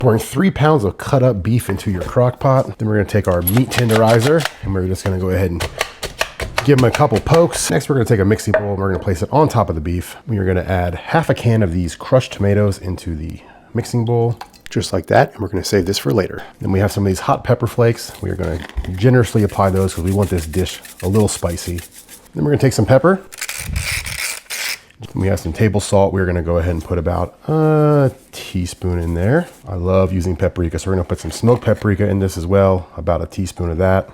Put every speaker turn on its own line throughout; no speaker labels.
Pouring 3 pounds of cut up beef into your crock pot. Then we're gonna take our meat tenderizer and we're just gonna go ahead and give them a couple pokes. Next, we're gonna take a mixing bowl and we're gonna place it on top of the beef. We are gonna add half a can of these crushed tomatoes into the mixing bowl, just like that. And we're gonna save this for later. Then we have some of these hot pepper flakes. We are gonna generously apply those because we want this dish a little spicy. Then we're gonna take some pepper. We have some table salt. We're gonna go ahead and put about a teaspoon in there. I love using paprika, so we're gonna put some smoked paprika in this as well, about a teaspoon of that.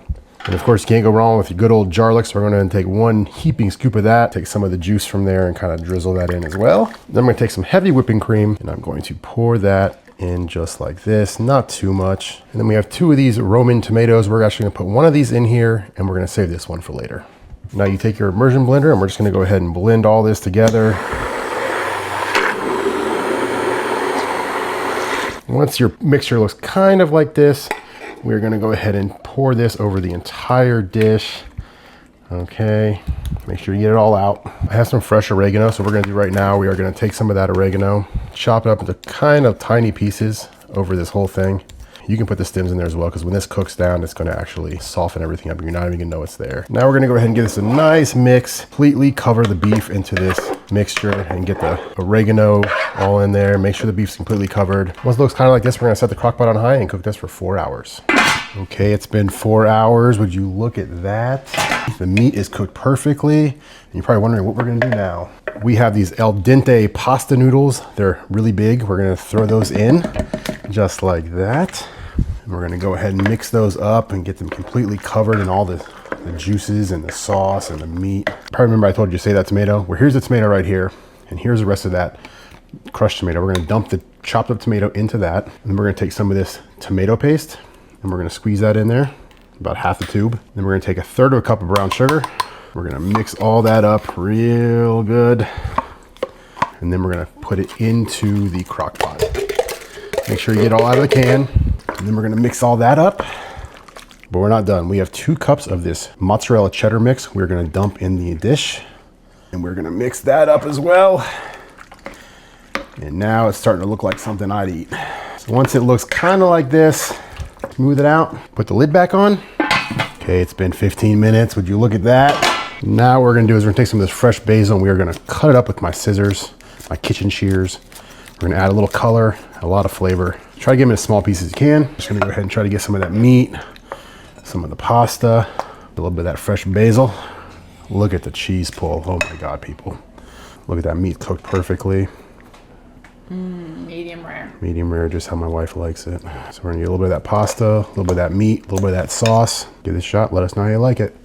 And of course, you can't go wrong with your good old garlic, so we're gonna take 1 heaping scoop of that, take some of the juice from there and kind of drizzle that in as well. Then I'm gonna take some heavy whipping cream and I'm going to pour that in just like this, not too much. And then we have 2 of these Roman tomatoes. We're actually gonna put 1 of these in here and we're gonna save this one for later. Now you take your immersion blender and we're just gonna go ahead and blend all this together. Once your mixture looks kind of like this, we're gonna go ahead and pour this over the entire dish. Okay, make sure you get it all out. I have some fresh oregano, so what we're gonna do right now, we are gonna take some of that oregano, chop it up into kind of tiny pieces over this whole thing. You can put the stems in there as well, because when this cooks down, it's gonna actually soften everything up. You're not even gonna know it's there. Now we're gonna go ahead and give this a nice mix, completely cover the beef into this mixture and get the oregano all in there. Make sure the beef's completely covered. Once it looks kind of like this, we're gonna set the crock pot on high and cook this for 4 hours. Okay, it's been 4 hours. Would you look at that? The meat is cooked perfectly. And you're probably wondering what we're gonna do now. We have these al dente pasta noodles. They're really big. We're gonna throw those in just like that. And we're gonna go ahead and mix those up and get them completely covered in all the juices and the sauce and the meat. Probably remember I told you to say that tomato. Well, here's the tomato right here. And here's the rest of that crushed tomato. We're gonna dump the chopped up tomato into that. And then we're gonna take some of this tomato paste and we're gonna squeeze that in there, about half a tube. Then we're gonna take 1/3 of a cup of brown sugar. We're gonna mix all that up real good. And then we're gonna put it into the crock pot. Make sure you get it all out of the can. And then we're gonna mix all that up. But we're not done. We have 2 cups of this mozzarella cheddar mix. We're gonna dump in the dish. And we're gonna mix that up as well. And now it's starting to look like something I'd eat. So once it looks kind of like this, smooth it out, put the lid back on. Okay, it's been 15 minutes. Would you look at that? Now what we're gonna do is we're gonna take some of this fresh basil and we're gonna cut it up with my scissors, my kitchen shears. We're gonna add a little color, a lot of flavor. Try to get them in as small pieces as you can. Just gonna go ahead and try to get some of that meat, some of the pasta, a little bit of that fresh basil. Look at the cheese pull. Oh my God, people. Look at that meat cooked perfectly.
Medium rare.
Medium rare, just how my wife likes it. So we're gonna get a little bit of that pasta, a little bit of that meat, a little bit of that sauce. Give it a shot, let us know how you like it.